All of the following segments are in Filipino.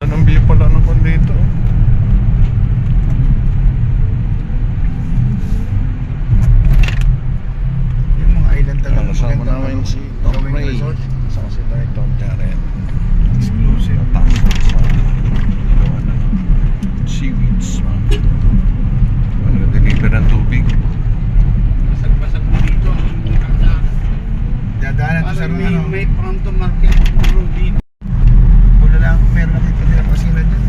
Anong view pala naman dito? Yung mga island talaga. Kasama namin si Tom gawing Ray. resort. Kasama si Tom Jared. Exclusive. Tapos sa gawa ng seaweeds. Nag-deliver ng tubig. Basag-basag mo dito ang kanta. Dadaanan to sa Parang mga ano. may pronto market road dito. Wala lang, meron lang ito nila pasila dyan.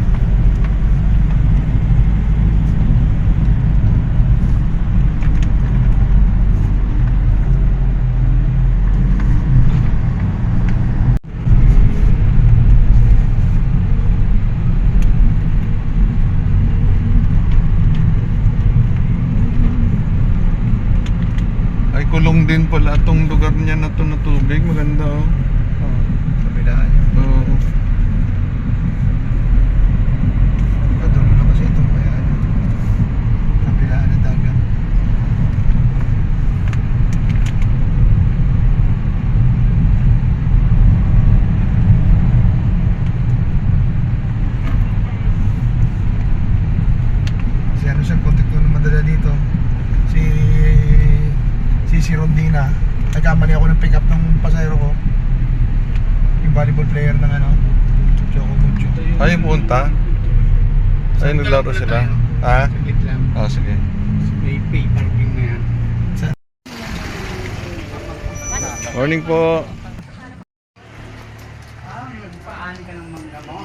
Ay, kulong din pala itong lugar niya na to na tubig. Maganda oh. Kabilaan yun. Oo. Patuloy na kasi itong kaya ano. Kabilaan ng dagat. Si ano siya, kontak ko na madala dito. Si Rondina. Nagkamali ako ng pick up ng pasahero ko. Yung volleyball player ng ano, Choco Mucho. Ay, punta. Ay, naglaro sila. Ha? Saglit lang. Ah, sige. May pay parking na yan. Morning po. Nagpaan ka ng mangga mo?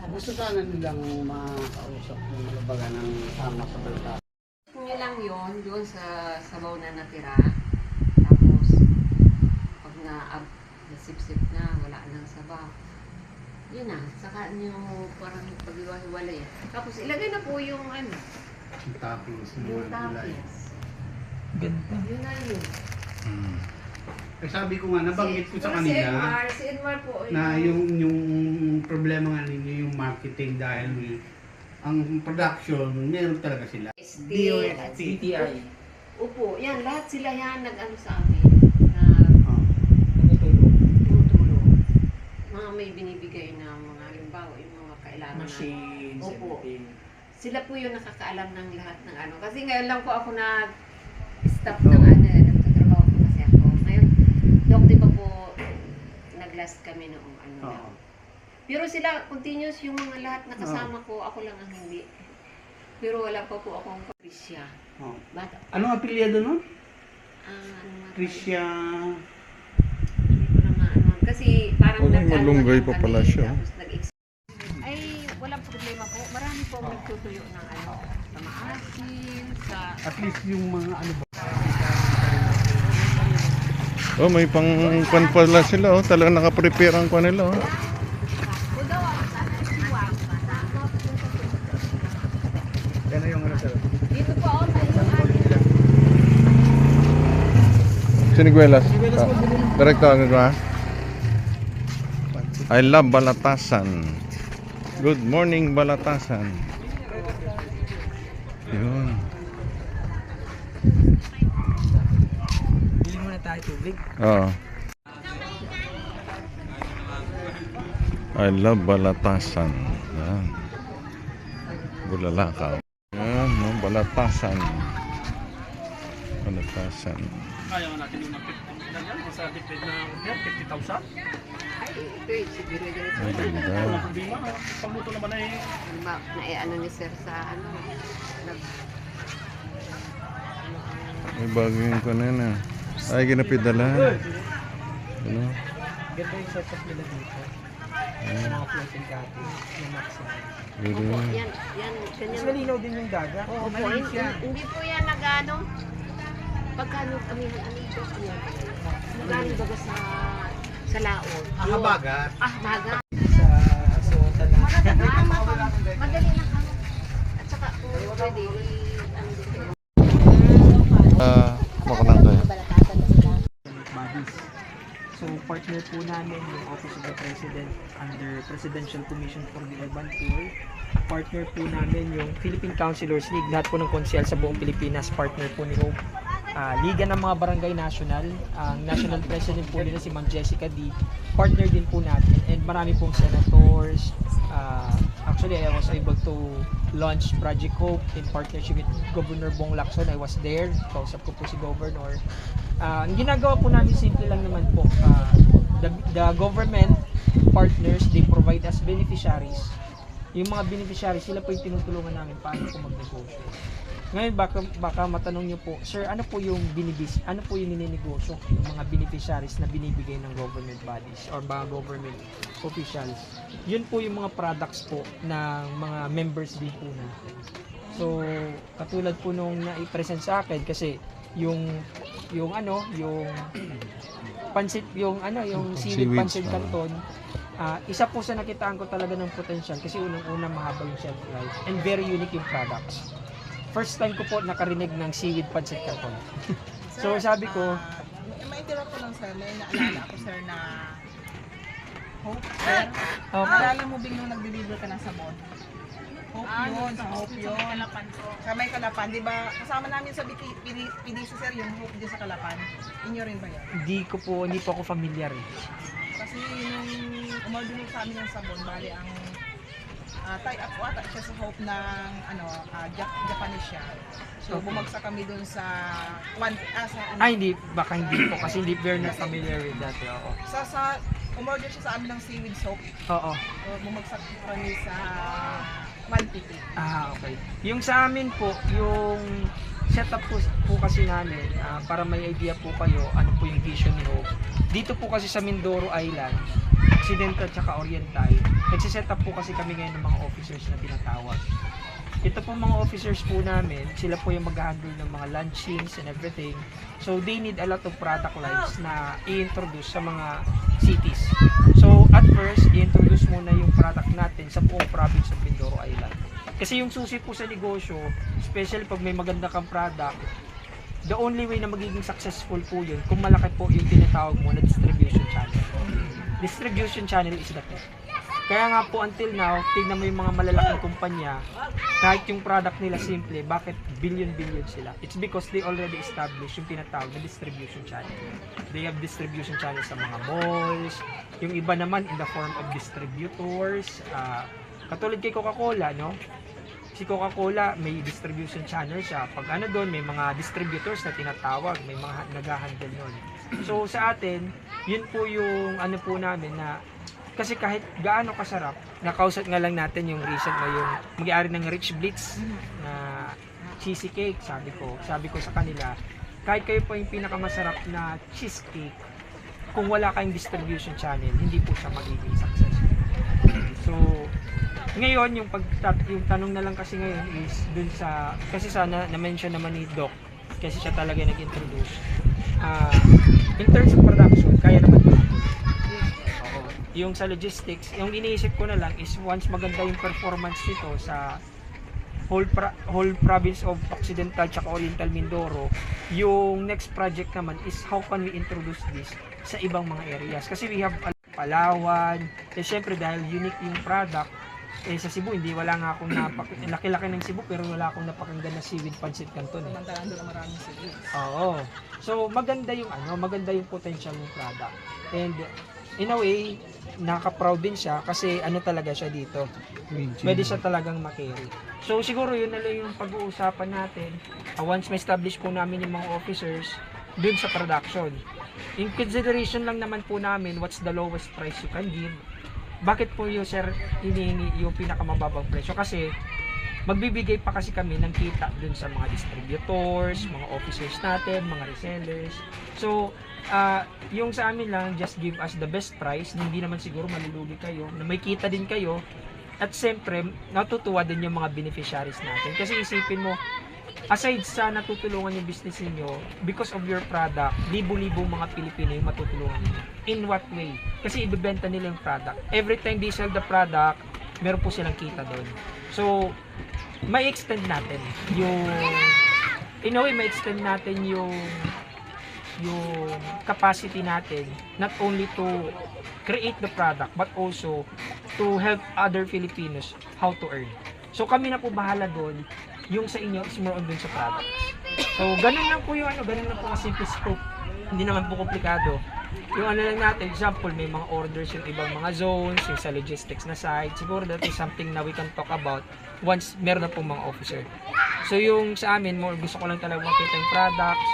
Gusto sana nilang makausap yung malabaga ng sama sa balita. Kung yun lang yun, doon sa sabaw na natira. Tapos, pag nasip-sip na, wala nang sabaw. Yun na, saka nyo parang pag-iwa-hiwalay. Tapos ilagay na po yung ano, Yung toppings. yung toppings. Ganda. Yun na yun. Eh sabi ko nga, nabanggit ko sa Si kanila Edmar po. na yung problema nga ninyo yung marketing dahil ang production, meron talaga sila. DTI. Upo, yan, lahat sila yan nag-ano sa amin. Na Oh. tumutulong. Mga may binibigay na mga halimbawa, yung mga kailangan Machines, Opo. everything. Sila po yung nakakaalam ng lahat ng ano. Kasi ngayon lang po ako nag-stop ng ano, nagtatrabaho po kasi ako. Ngayon, Dok, di ba po, nag-last kami noong ano Oo. lang. Pero sila, continuous yung mga lahat na kasama ko, ako lang ang hindi. Pero wala pa po akong Krisya. Oh. Bata. Anong apelyado nun? Ano nga Krisya. Hindi ko na maano. Kasi parang Oh, nag-ano malunggay lang pa kami, pala siya. tapos ay, walang problema po. Marami po ang nagtutuyo ng ano, sa maasin, sa... At least yung mga ano ba? Oh, may pang pala sila oh. Talagang nakaprepare ang kanila oh. Yan na yung ano sir. Dito po ako sa inyo. Siniguelas. Direkto ang ba? I love Balatasan. Good morning, Balatasan. Yun. Bili muna tayo tubig. Oo. I love Balatasan. Yan. Bulalakaw. Yan, no? Balatasan. Balatasan. Kaya natin yung nag-50,000 yan. Kung sa depend na 50,000. Ay, ito eh, siguro diretso. Ay, ganda. Walang problema. Pagluto naman ay Ano ni sir sa ano, May bago yung kanina. Ay, ginapidalan. Ano? ganda yung setup nila dito. Mga floating cottage. Yung maximum. Pero, yan, Mas ganyan. malinaw din yung dagat. Oo, po, Malinis yan. hindi po yan nag-ano, pagkano kami ano dito yan, nag-ano baga sa laon. Habagat. Baga. Sa asuotan na. Madali lang kami. At saka, kung pwede, ano dito. baka lang kayo. Bodies. So, partner po namin yung Office of the President under Presidential Commission for the Urban Poor. Partner po namin yung Philippine Councilors League. Lahat po ng konsyel sa buong Pilipinas, partner po ni Hope. Liga ng mga Barangay National. Ang National President po nila si Ma'am Jessica D. Partner din po natin. And marami pong senators, Actually, I was able to launch Project Hope in partnership with Governor Bong Lacson. I was there. Kausap ko po si Governor. Ang ginagawa po namin, simple lang naman po. The government partners, they provide us beneficiaries. Yung mga beneficiaries, sila po yung tinutulungan namin paano po magnegosyo. Ngayon, baka matanong nyo po, sir, ano po yung nininegosyo yung mga beneficiaries na binibigay ng government bodies or mga government officials? Yun po yung mga products po ng mga members din po natin. So, katulad po nung na-present sa akin, kasi yung pansit, yung seaweed pancit canton, isa po sa nakitaan ko talaga ng potential kasi unang-una mahaba yung shelf life and very unique yung products. First time ko po nakarinig ng seaweed pancit canton. So sabi ko, may interrupt ko lang sir, may naalala ako sir na Hope sir. Naalala mo biglang nag-deliver ka ng sabon? Hope yun, sa Hope yun. Sa may Kalapan, di ba? Kasama namin sa PDC sir, yung Hope dyan sa Kalapan. Inyo rin ba yan? hindi po ako familiar eh. Kasi nung umorder sa amin ng sabon, bali ang tie-up ko ata siya sa Hope ng Japanese siya. So bumagsak kami dun sa Baka hindi po kasi we're not familiar with that. Oo. sa umorder siya sa amin ng seaweed soap. Oo. So, bumagsak kami sa quantity. Okay. Yung sa amin po, yung setup po kasi namin, para may idea po kayo, ano po yung vision ni Hope. Dito po kasi sa Mindoro Island, Occidental at Oriental, nagsiset up po kasi kami ngayon ng mga officers na tinatawag. Ito po mga officers po namin, sila po yung mag-handle ng mga lunchings and everything. So they need a lot of product lines na i-introduce sa mga cities. So at first, i-introduce muna yung product natin sa buong province of Mindoro Island. Kasi yung susi po sa negosyo, especially pag may maganda kang product, the only way na magiging successful po yun kung malaki po yung tinatawag mo na distribution channel. Distribution channel is the key. Kaya nga po until now, tignan mo yung mga malalaking kumpanya, kahit yung product nila simple, bakit billion sila? It's because they already established yung tinatawag na distribution channel. They have distribution channel sa mga malls, yung iba naman in the form of distributors, katulad kay Coca-Cola, no? Si Coca-Cola may distribution channel siya. Pag doon, may mga distributors na tinatawag, may mga nag-handle nun. So sa atin, yun po yung po namin na kasi kahit gaano kasarap, nakausap nga lang natin yung recent na yung may-ari ng Rich Blitz na cheesy cake, sabi ko sa kanila, kahit kayo po yung pinakamasarap na cheesecake, kung wala kayong distribution channel, hindi po siya magiging successful. So, ngayon, yung tanong na lang kasi ngayon is dun sa, kasi sana na-mention naman ni Doc, kasi siya talaga nag-introduce. In terms of production, kaya naman ito. Yung sa logistics, yung iniisip ko na lang is once maganda yung performance nito sa whole province of Occidental at Oriental Mindoro, yung next project naman is how can we introduce this sa ibang mga areas. Kasi we have Palawan, syempre dahil unique yung product, sa Cebu, wala nga akong laki-laki ng Cebu pero wala akong napakinggan na seaweed pancit canton eh. Samantalaan doon ang maraming seaweed. Oo. So maganda yung potential ng product. And in a way, nakaka-proud din siya kasi talaga siya dito. Pwede siya talagang makeri. So siguro yun na lang yung pag-uusapan natin. Once ma-establish po namin yung mga officers dun sa production. In consideration lang naman po namin what's the lowest price you can give. Bakit po yung sir hinihingi yung pinakamababang presyo? Kasi magbibigay pa kasi kami ng kita dun sa mga distributors, mga officers natin, mga resellers. So, yung sa amin lang, just give us the best price, hindi naman siguro malulugi kayo, na may kita din kayo, at siyempre, natutuwa din yung mga beneficiaries natin. Kasi isipin mo, aside sa natutulungan yung business niyo because of your product, libo-libo mga Pilipino yung matutulungan niyo. In what way? Kasi ibebenta nila yung product. Every time they sell the product, meron po silang kita doon. So, may extend natin yung capacity natin not only to create the product but also to help other Filipinos how to earn. So kami na po bahala doon, yung sa inyo is more on dun sa product. So ganun lang po yung ganun lang po kasimple scope hindi naman po komplikado. Yung ano lang natin, example, may mga orders yung ibang mga zones, yung sa logistics na side, siguro that is something na we can talk about once meron na pong mga officer. So yung sa amin, more gusto ko lang talaga makita yung products,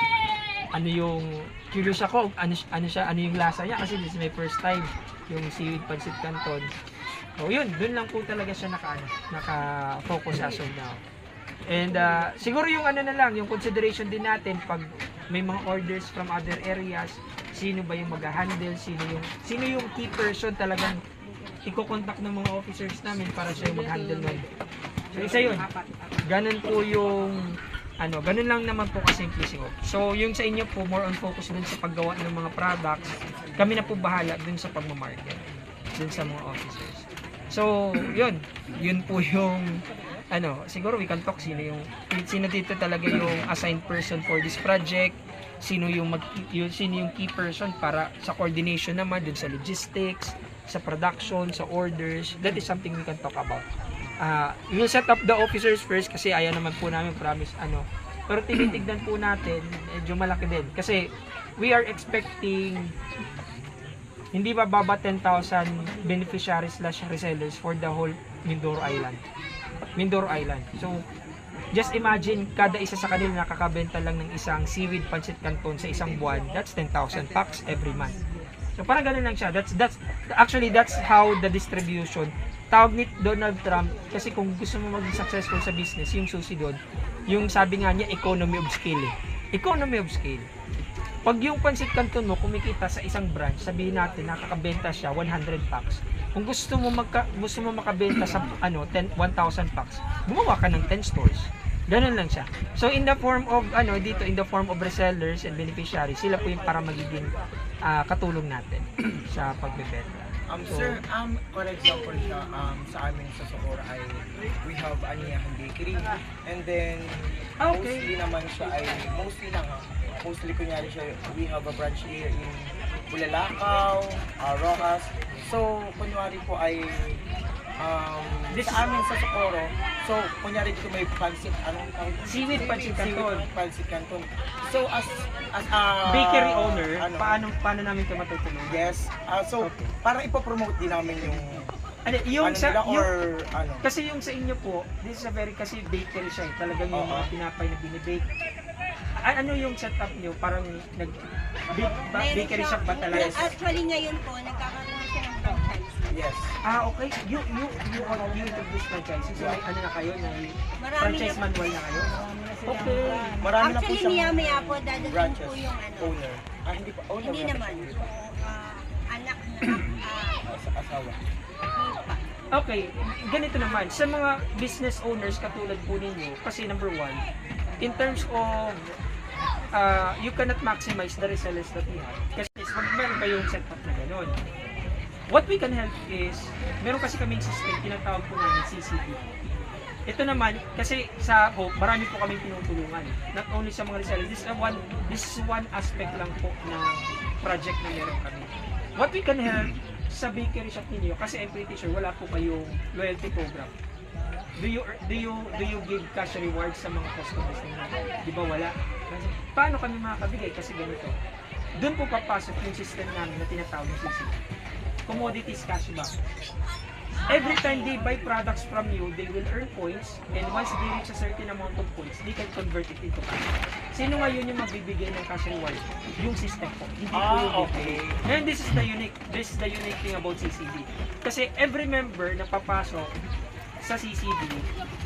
ano yung, curious ako, ano yung lasa niya, kasi this is my first time, yung seaweed pancit canton. So yun, dun lang po talaga siya naka-focus as of now. And siguro yung ano na lang, yung consideration din natin pag may mga orders from other areas, sino ba yung mag-handle, sino yung key person talagang iko-contact ng mga officers namin para siya yung mag-handle nun. So isa yun, ganun po yung ganun lang naman po kasimple siguro. So yung sa inyo po, more on focus dun sa paggawa ng mga products, kami na po bahala dun sa pagmamarket, dun sa mga officers. So yun po yung siguro we can talk sino dito talaga yung assigned person for this project, sino yung key person para sa coordination naman dun sa logistics, sa production, sa orders. That is something we can talk about. We'll set up the officers first kasi ayaw naman po namin promise pero tinitignan po natin medyo malaki din kasi we are expecting hindi bababa 10,000 beneficiaries / resellers for the whole Mindoro Island. So just imagine kada isa sa kanila nakakabenta lang ng isang seaweed pancit canton sa isang buwan. That's 10,000 packs every month. So parang ganun lang siya. That's how the distribution. Tawag ni Donald Trump kasi kung gusto mo maging successful sa business, yung susi doon, yung sabi nga niya economy of scale. Economy of scale. Pag yung pancit canton mo kumikita sa isang branch, sabihin natin nakakabenta siya 100 packs. Kung gusto mo makabenta sa 1,000 packs, gumawa ka ng 10 stores. Ganun lang siya. So in the form of in the form of resellers and beneficiaries, sila po yung para magiging katulong natin sa pagbebenta. Sir, for example siya, sa amin sa Socorro ay we have Aniyahan Bakery, and then mostly naman siya ay mostly kunyari siya, we have a branch here in Bulalakaw, Rojas. So kunyari po ay sa amin sa Socorro, so kunyari dito may pancit, Seaweed pancit canton. So as a bakery owner, paano namin ito matutulungan? Yes. So parang ipopromote din namin yung kasi yung sa inyo po, this is a very kasi bakery siya, talagang yung mga tinapay na binibake. Ano yung setup niyo? Parang bakery shop ba talaga? Actually ngayon po, nagkakaroon siya ng franchise. Yes. Okay. You introduce franchise. So may na kayo, Marami franchise na- manual na kayo? Okay. Marami na po Actually, siyang maya-maya po, dadating branches, po yung owner. Hindi pa owner. Hindi wala pa naman. siya. Anak Sa asawa. Okay, ganito naman. Sa mga business owners katulad po ninyo, kasi number one, in terms of you cannot maximize the resellers that you have. Kasi pag meron kayong setup na gano'n, what we can help is, meron kasi kaming system, tinatawag po namin CCD. Ito naman, kasi sa Hope, marami po kaming tinutulungan. Not only sa mga resellers, this is one aspect lang po ng project na meron kami. What we can help sa bakery shop ninyo, kasi I'm pretty sure wala po kayong loyalty program. Do you give cash rewards sa mga customers ninyo? Di ba wala? Paano kami makakabigay? Kasi ganito. Doon po papasok yung system namin na tinatawag ng CCD. Commodities cash back. Every time they buy products from you, they will earn points, and once they reach a certain amount of points, they can convert it into cash. Sino ngayon yung magbibigay ng cash reward? Yung system po. Hindi po yung Okay. And this is the unique thing about CCD. Kasi every member na papasok sa CCD,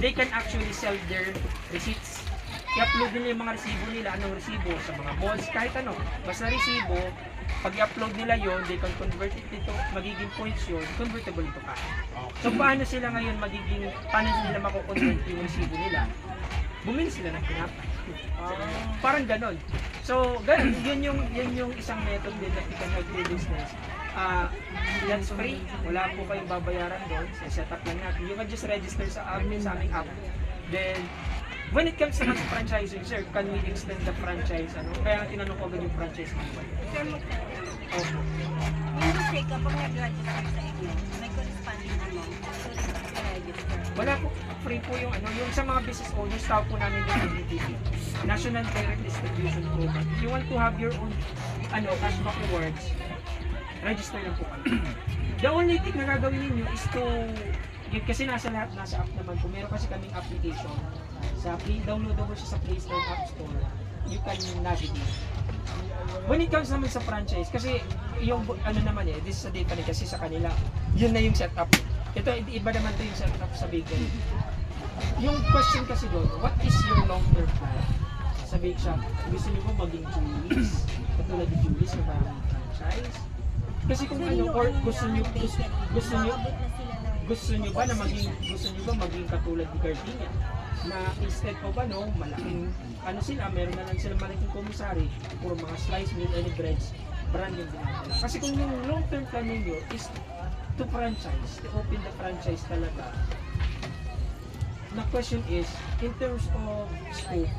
they can actually sell their receipts. I-upload nila yung mga resibo nila, anong resibo sa mga malls, kahit ano, basta resibo, pag i-upload nila yon, they can convert it into, magiging points yun, convertible into cash. So paano sila ngayon paano nila mako-convert yung resibo nila? Bumili sila ng tinapay. Parang ganon. So, yun yung isang method din that you can help your business. That's free. Wala po kayong babayaran doon. Set up lang natin. You can just register sa aming app. Then, when it comes naman sa franchising, sir, can we extend the franchise? Kaya tinanong ko agad yung franchise manual. Sir, yung kasi kapag nag-register sa inyo, may corresponding amount to register. Wala po, free po yung yung sa mga business owners, tawag po namin yung NDTP, National Direct Distribution Program. If you want to have your own cashback rewards, register lang po kayo. The only thing na gagawin ninyo is to, kasi nasa app naman po, meron kasi kaming application sa downloadable siya sa Play Store, App Store, you can navigate. When it comes naman sa franchise, kasi yung this is a data kasi sa kanila, yun na yung setup. Ito, iba naman to yung setup sa bakery. Yung question kasi doon, what is your long-term plan? Sa bake shop, gusto nyo ba maging Julie's? Katulad ni Julie's na maraming franchise? Kasi kung or gusto nyo ba maging katulad ni Gardenia? Na instead of malaking, meron na lang sila malaking commissary for mga slice meat and breads, brand yung ginagawa. Kasi kung yung long-term plan ninyo is to franchise, to open the franchise talaga, the question is, in terms of scope,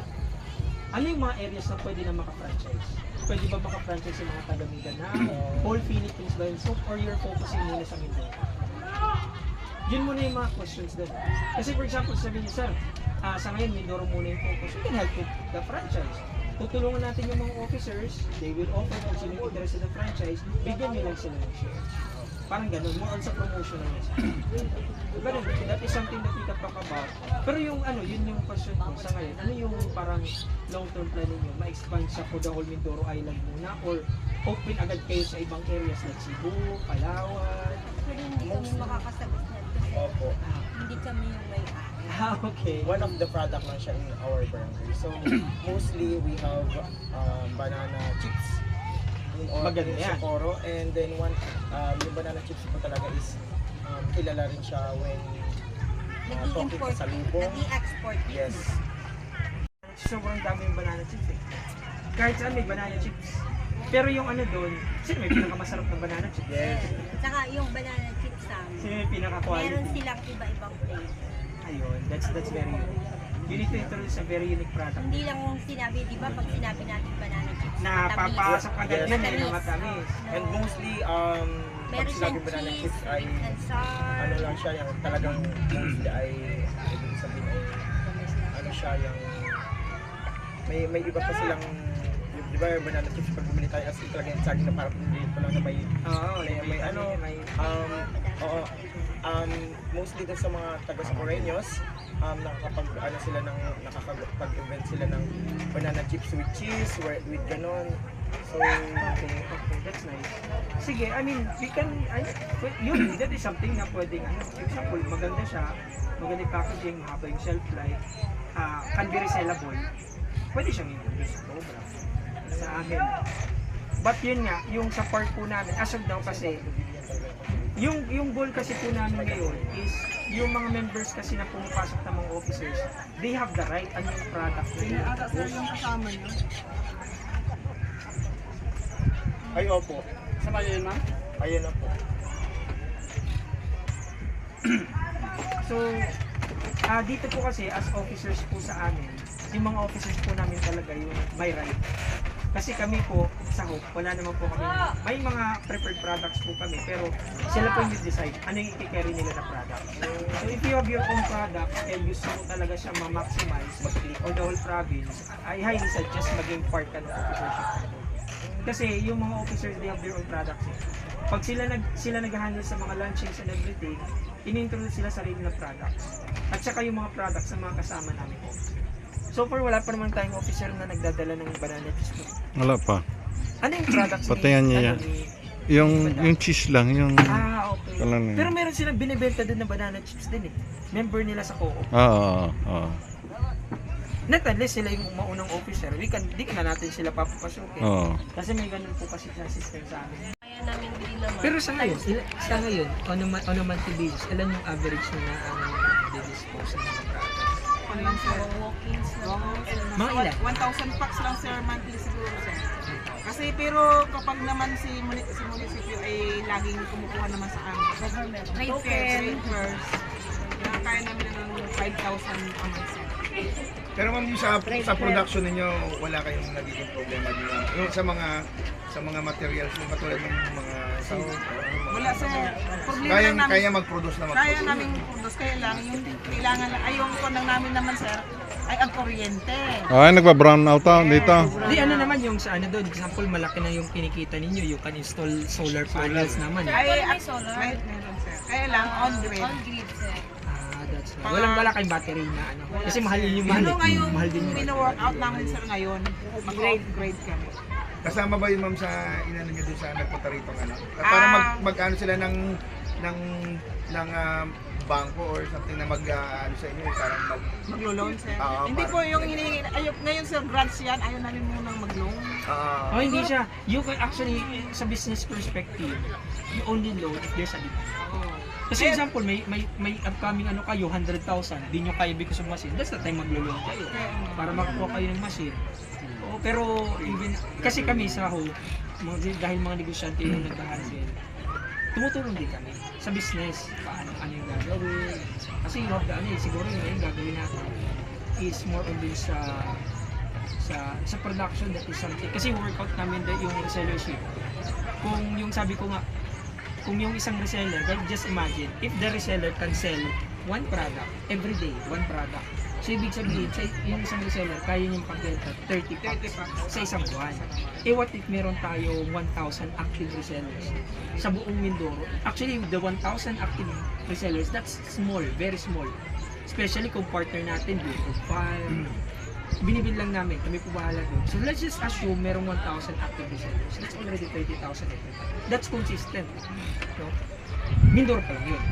ano yung mga areas na pwede na maka-franchise? Pwede ba maka-franchise yung mga taga-Mindanao, whole Philippines ba yung scope, or you're focusing muna sa Mindanao? Yun muna yung mga questions doon. Kasi for example, sabihin niyo, sir, sa ngayon, Mindoro muna yung focus. We can help with the franchise. Tutulungan natin yung mga officers, they will offer kung sino yung interest sa franchise, bigyan nyo lang sila ng shares. Parang ganun, more on sa promotion lang yun. Ganun, that is something that we can talk about. Pero yung yun yung question ko sa ngayon, ano yung parang long-term plan ninyo? Ma-expand siya po the whole Mindoro Island muna or open agad kayo sa ibang areas like Cebu, Palawan? Pero hindi kami makakasagot na ito. Opo. Hindi kami yung may-ari. Okay. One of the product lang siya in our barangay. So, mostly we have banana chips in Maganda yan. Socorro. And then yung banana chips po talaga is kilala rin siya when talking sa salubong. Nag-i-export. Yes. Sobrang dami yung banana chips eh. Kahit saan may banana chips. Pero yung doon, sino may pinakamasarap ng banana chips? Yes. Saka yung banana chips sa amin, Sino may pinaka-quality? meron silang iba-ibang flavor. Ayun, that's very unique. You need to introduce a very unique product. Hindi lang sinabi, di ba, pag sinabi natin banana chips, Na matamis. papasok agad Yes. yun eh, Matamis. matamis. And mostly, pag Meron sinabi siyang banana cheese, chips ay and sour. lang siya, yung talagang mostly ay ibig sabihin ay siya yung may iba pa silang di ba yung banana chips pag bumili tayo as talaga yung saging na parang pinili ko lang na may mostly dun sa mga taga-Socorreños nakakapag-event sila ng banana chips with cheese with ganon. So Okay, that's nice. Sige, I mean, yun, that is something na pwedeng, example, maganda siya, maganda yung packaging, mahaba yung shelf life, can be resellable, pwede siyang introduce sa program sa amin. But yun nga, yung sa part po namin, as of now kasi, yung goal kasi po namin ngayon is, yung mga members kasi na pumapasok ng mga officers, they have the right, ano yung product nila. Ata sir yung kasama niyo. ay opo. Sa kayo yun, ma'am? Ayun na po. So, dito po kasi as officers po sa amin, yung mga officers po namin talaga yung may right. Kasi kami po sa Hope, wala naman po kami, may mga preferred products po kami, pero sila po yung decide ano yung i-carry nila na product. So if you have your own product and gusto mo talaga siya ma-maximize on the whole province, I highly suggest maging part ka ng officership. Kasi yung mga officers, they have their own products. Pag sila nag-handle sa mga launchings and everything, in-introduce sila sarili na products. At saka yung mga products ng mga kasama namin po. So far, wala pa naman tayong officer na nagdadala ng banana cheese. Wala pa. Ano yung products Patayan niya yan. Yung cheese lang, yung... okay. Talang na yun. Pero meron silang binibenta din na banana chips din eh. Member nila sa co-op. Oo. Not unless sila yung maunang officer, di ka na natin sila papapasukin. Oo. Kasi may ganun po kasi sa system sa amin. Kaya namin din naman. Pero sa ngayon, on a monthly basis, ilan yung average na ang di-dispose ng mga products? Ano lang sir? Walk-ins na lang. Mga ilan? 1,000 packs lang sir monthly siguro sir. Kasi pero kapag naman si munisipyo ay laging kumukuha naman sa amin. Government. Trade fairs. Kaya namin na ng 5,000 a month sir. Pero ma'am, yung sa production ninyo, wala kayong nagiging problema din yung sa mga materials, yung katulad ng mga So, Wala sir. Problema lang namin. Kaya mag-produce na Kaya namin produce. Kaya lang, yung kailangan lang, ay yung kondang namin naman sir, ay ang kuryente. Ay, nagpa-brown out dito. Di ano naman yung sa ano doon, example malaki na yung kinikita ninyo, you can install solar panels naman. Ay, May solar. meron sir. Kaya lang, on grid. On grid, sir. Ah, that's right. Wala kayong battery na ano. Kasi mahal yun yung mahal. Ano ngayon, Mahal din yung mino-workout namin sir ngayon. Mag-grade kami. Kasama ba yun ma'am sa inano nyo doon sa nagpunta rito ano? Para mag-ano sila ng bangko or something na ano sa inyo, parang Maglo-loan sir. Oo, Hindi parang- po yung hinihingi, ngayon sir, grants yan, ayaw namin munang mag-loan. Oh, hindi siya. You can actually, sa business perspective, you only loan if there's a demand. Kasi example, may upcoming ano kayo, 100,000, di nyo kaya because of machine, that's the time maglo-loan kayo para makakuha kayo ng machine. Oo, pero even, kasi kami sa whole, dahil mga negosyante yung nag-handle, tumutulong din kami sa business, paano ano yung gagawin. Kasi yung siguro yung gagawin natin is more on din sa production, that is something. Kasi workout namin yung resellership. Kung yung sabi ko nga, kung yung isang reseller, just imagine, if the reseller can sell one product every day, one product. So ibig sabihin, yung isang reseller, kaya niyang pagbenta 30 packs sa isang buwan. Eh what if meron tayo 1,000 active resellers sa buong Mindoro? Actually, the 1,000 active resellers, that's small, very small. Especially kung partner natin, Build Farm, binibili lang namin, kami po bahala doon. So let's just assume merong 1,000 active resellers. That's already 30,000 every time. That's consistent. No? Mindoro pa lang yun.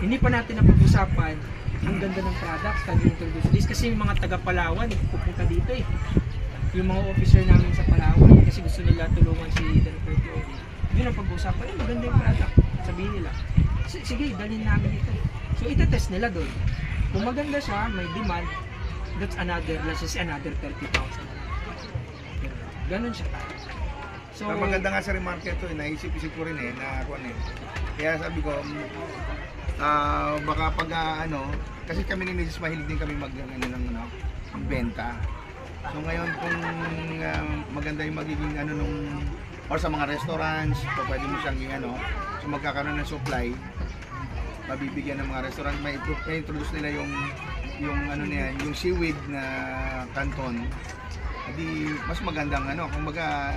Hindi pa natin napag-usapan ang ganda ng products kaya introduce this kasi yung mga taga Palawan pupunta dito eh. Yung mga officer namin sa Palawan kasi gusto nila tulungan si Dr. Joey. Yun ang pag-usapan, maganda yung product. Sabihin nila, sige, dalhin namin ito. So itetest nila doon. Kung maganda siya, may demand, that's another, let's just say another 30,000. Ganun siya. So, maganda nga sa remarket to, naisip-isip ko rin na ako Kaya sabi ko, baka pag kasi kami ni Mrs. mahilig din kami magbenta. So ngayon kung maganda yung magiging or sa mga restaurants, so pwede mo siyang so magkakaroon ng supply, mabibigyan ng mga restaurant, may introduce nila yung yung seaweed na canton. Di mas magandang kumbaga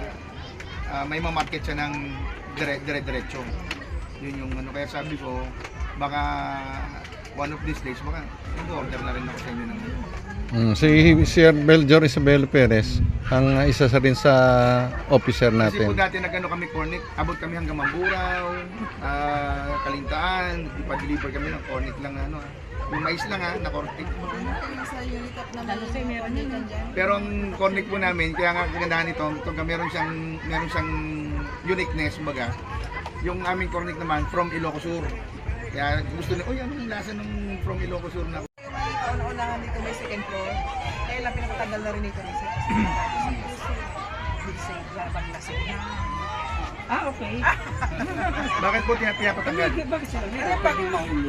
may ma-market siya ng dire-diretso. Yun yung kaya sabi ko baka one of these days baka order na rin ako sa inyo ng Si Sir Beljor Isabel Perez, ang isa sa rin sa officer Kasi po natin. dati kami cornet, abot kami hanggang Mamburao, Kalintaan, ipa-deliver kami ng cornet lang yung mais lang na cornet. Pero ang cornet po namin, kaya nga kagandahan nito, meron siyang uniqueness baga. Yung aming cornet naman from Ilocos Sur. Kaya gusto nila, anong lasa ng from Ilocos Sur na? Una-unahan dito may second floor. Kaya lang pinakatagal na rin ito rin sir. okay. Bakit po tinatapatanggal? Bakit sila?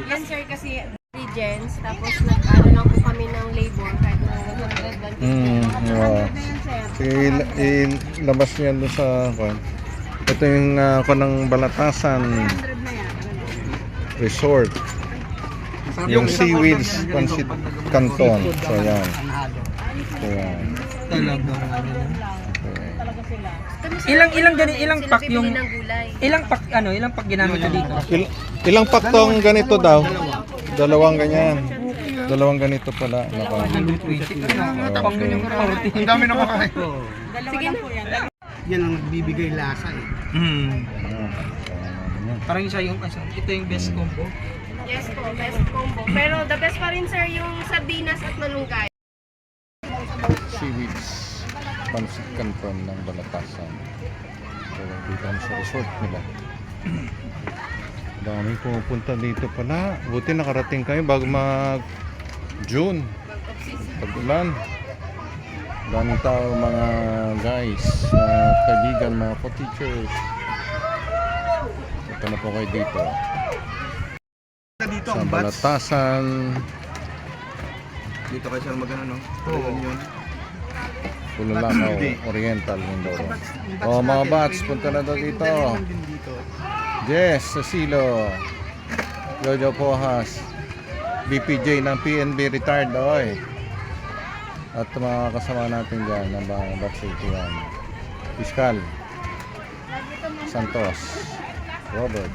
Yan sir kasi regions, tapos nag-ano lang po kami ng labor, kahit na 100 Oo. na yan sir. Ilabas niya doon sa ito yung ng Balatasan 100 na yan. Resort. Yung seaweeds Pansit Canton. So yan. So yan. Ilang pack yung Bibili ng gulay. ilang pack ginamit ko dito? Ilang paktong ganito daw? Dalawang ganyan. Dalawang ganito pala. Naka. Ang dami na makain. Dalawa lang po yan. Yan ang nagbibigay lasa eh. Parang siya yung ito yung best combo. Yes po, best combo. Pero the best pa rin sir yung sardinas at malunggay. Seaweeds Pansit Canton ng Balatasan. So dito kami sa resort nila. Daming pumupunta dito pala. Buti nakarating kayo bago mag-June. Pag-ulan. Daming tao mga guys, kaibigan, mga co-teachers. Ito na po kayo dito. Dito Sa ang bats. Balatasan. Dito kayo sir magano yun. Pulalakaw, Oriental, Mindoro. Oh, mga bats, punta na daw dito. Din dito. Jess Sasilo, Jojo Pohas, BPJ ng PNB retired oy. At mga kasama natin dyan ng Bat City yan. Fiskal Santos, Robert.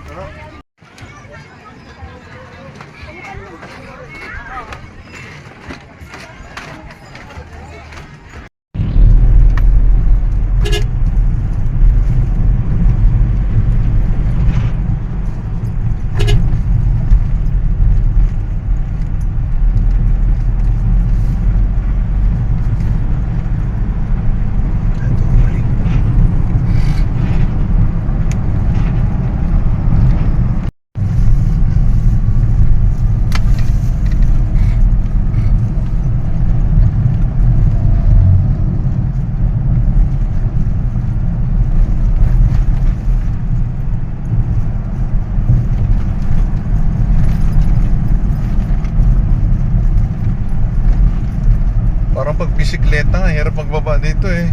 Parang pag bisikleta nga, hirap magbaba dito eh.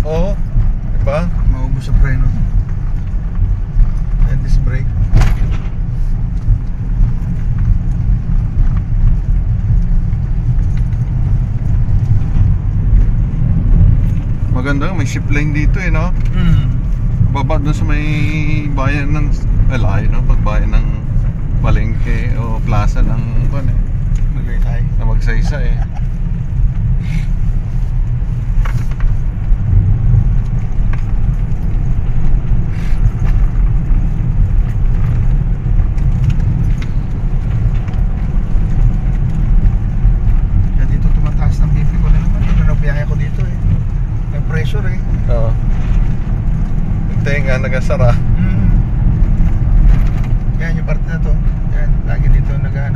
Oo, diba? Maubos sa preno. And this brake. Maganda, may zip line dito eh, no? Baba dun sa may bayan ng layo, no? Pagbayan ng palengke o plaza ng Magaysay. na Magsaysay eh. Kaya dito tumataas ng BP ko na naman. Ito nabiyahe ko dito eh. May pressure eh. Oo. Yung tenga nagasara. Yan yung parte na to. Yan, lagi dito tenga.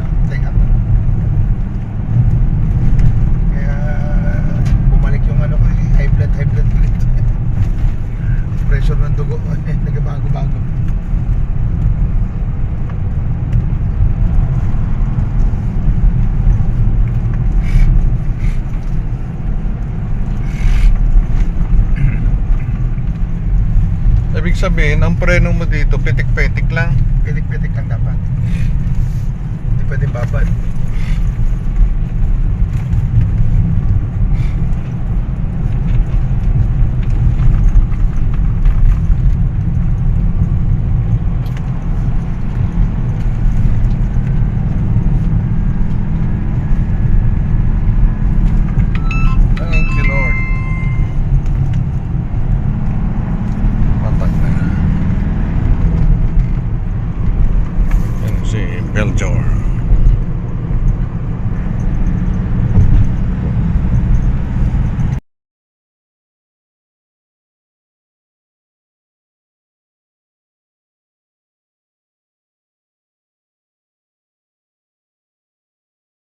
Kaya bumalik yung ko eh. High blood ko dito. Pressure ng dugo eh, nagabago-bago. Ibig sabihin, ang preno mo dito, pitik-pitik lang. Pitik-pitik lang dapat.